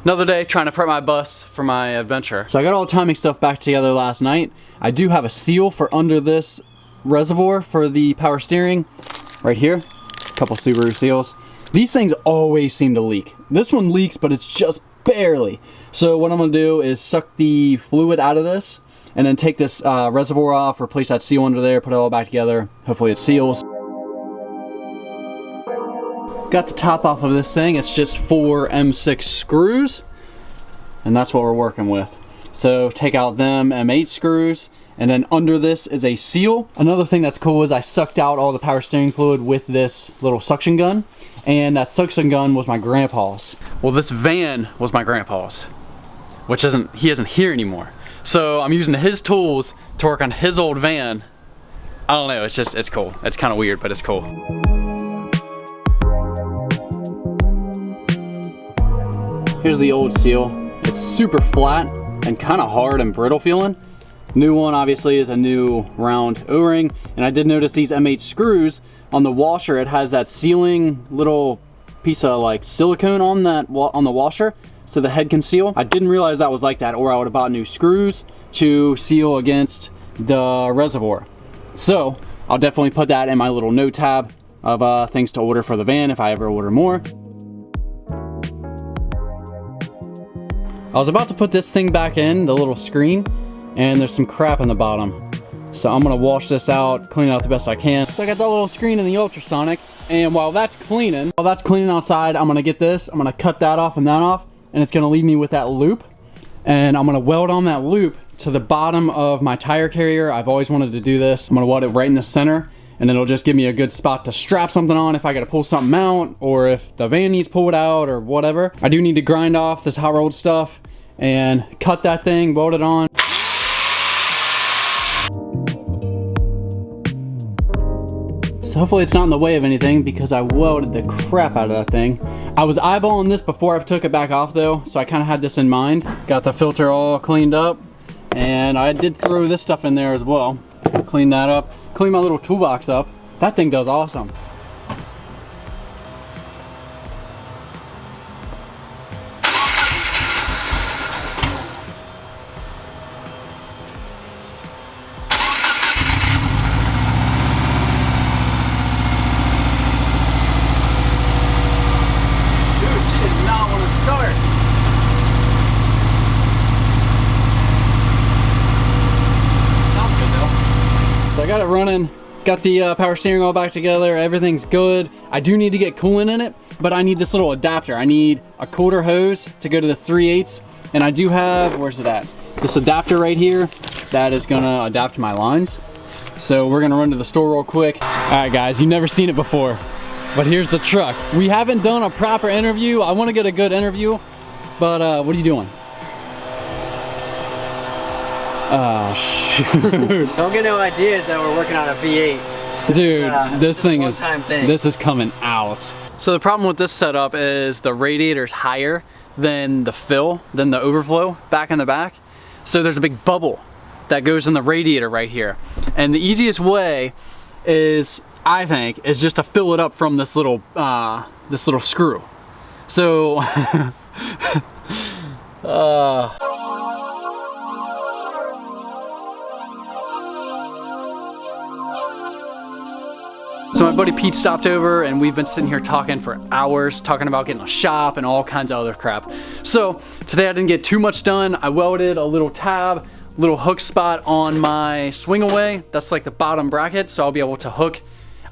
Another day trying to prep my bus for my adventure. So I got all the timing stuff back together last night. I do have a seal for under this reservoir for the power steering right here. A couple Subaru seals. These things always seem to leak. This one leaks, but it's just barely. So what I'm gonna do is suck the fluid out of this and then take this reservoir off, replace that seal under there, put it all back together. Hopefully it seals. Got the top off of this thing. It's just 4 M6 screws, and that's what we're working with. So take out them M8 screws, and then under this is a seal. Another thing that's cool is I sucked out all the power steering fluid with this little suction gun, and that suction gun was my grandpa's. Well, this van was my grandpa's, which he isn't here anymore. So I'm using his tools to work on his old van. I don't know, it's cool. It's kind of weird, but it's cool. Here's the old seal. It's super flat and kind of hard and brittle feeling. New one obviously is a new round O-ring, and I did notice these M8 screws on the washer. It has that sealing little piece of like silicone on the washer so the head can seal. I didn't realize that was like that, or I would have bought new screws to seal against the reservoir. So I'll definitely put that in my little note tab of things to order for the van if I ever order more. I was about to put this thing back in, the little screen, and there's some crap in the bottom. So I'm gonna wash this out, clean it out the best I can. So I got that little screen in the ultrasonic, and while that's cleaning outside, I'm gonna get this, I'm gonna cut that off and that off, and it's gonna leave me with that loop. And I'm gonna weld on that loop to the bottom of my tire carrier. I've always wanted to do this. I'm gonna weld it right in the center, and it'll just give me a good spot to strap something on if I gotta pull something out, or if the van needs pulled out, or whatever. I do need to grind off this hot rolled stuff and cut that thing, weld it on. So hopefully it's not in the way of anything, because I welded the crap out of that thing. I was eyeballing this before I took it back off though, so I kind of had this in mind. Got the filter all cleaned up, and I did throw this stuff in there as well. Clean that up, clean my little toolbox up. That thing does awesome. So I got it running, got the power steering all back together, everything's good. I do need to get coolant in it, but I need this little adapter. I need a quarter hose to go to the 3/8, and I do have, where's it at? This adapter right here that is gonna adapt to my lines. So we're gonna run to the store real quick. All right guys, you've never seen it before, but here's the truck. We haven't done a proper interview. I wanna get a good interview, but what are you doing? Oh shoot. Don't get no ideas that we're working on a V8. Dude, this thing is, thing. this is coming out. So the problem with this setup is the radiator's higher than the fill, than the overflow back in the back. So there's a big bubble that goes in the radiator right here. And the easiest way is, I think, is just to fill it up from this little screw. So, So my buddy Pete stopped over, and we've been sitting here talking for hours, talking about getting a shop and all kinds of other crap. So today I didn't get too much done. I welded a little tab, little hook spot on my swing away. That's like the bottom bracket, so I'll be able to hook.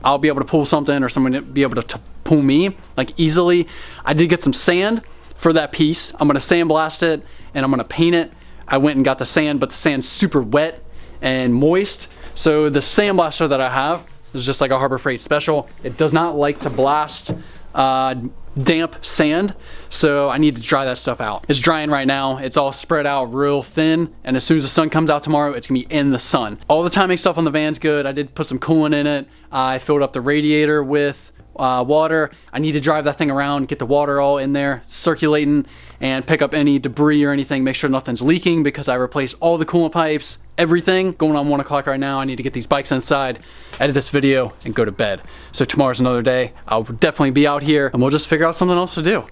I'll be able to pull something, or someone will be able to pull me like easily. I did get some sand for that piece. I'm gonna sandblast it and I'm gonna paint it. I went and got the sand, but the sand's super wet and moist. So the sandblaster that I have is just like a Harbor Freight special. It does not like to blast damp sand, so I need to dry that stuff out. It's drying right now. It's all spread out real thin, and as soon as the sun comes out tomorrow, it's gonna be in the sun. All the timing stuff on the van's good. I did put some coolant in it. I filled up the radiator with water. I need to drive that thing around, get the water all in there, circulating, and pick up any debris or anything, make sure nothing's leaking, because I replaced all the coolant pipes, everything. Going on 1 o'clock right now. I need to get these bikes inside, edit this video, and go to bed. So tomorrow's another day. I'll definitely be out here, and we'll just figure out something else to do.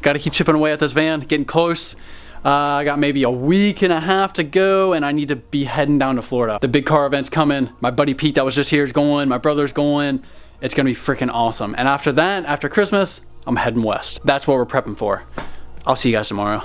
Got to keep chipping away at this van, getting close. I got maybe a week and a half to go, and I need to be heading down to Florida. The big car event's coming. My buddy Pete that was just here is going. My brother's going. It's gonna be freaking awesome. And after that, after Christmas, I'm heading west. That's what we're prepping for. I'll see you guys tomorrow.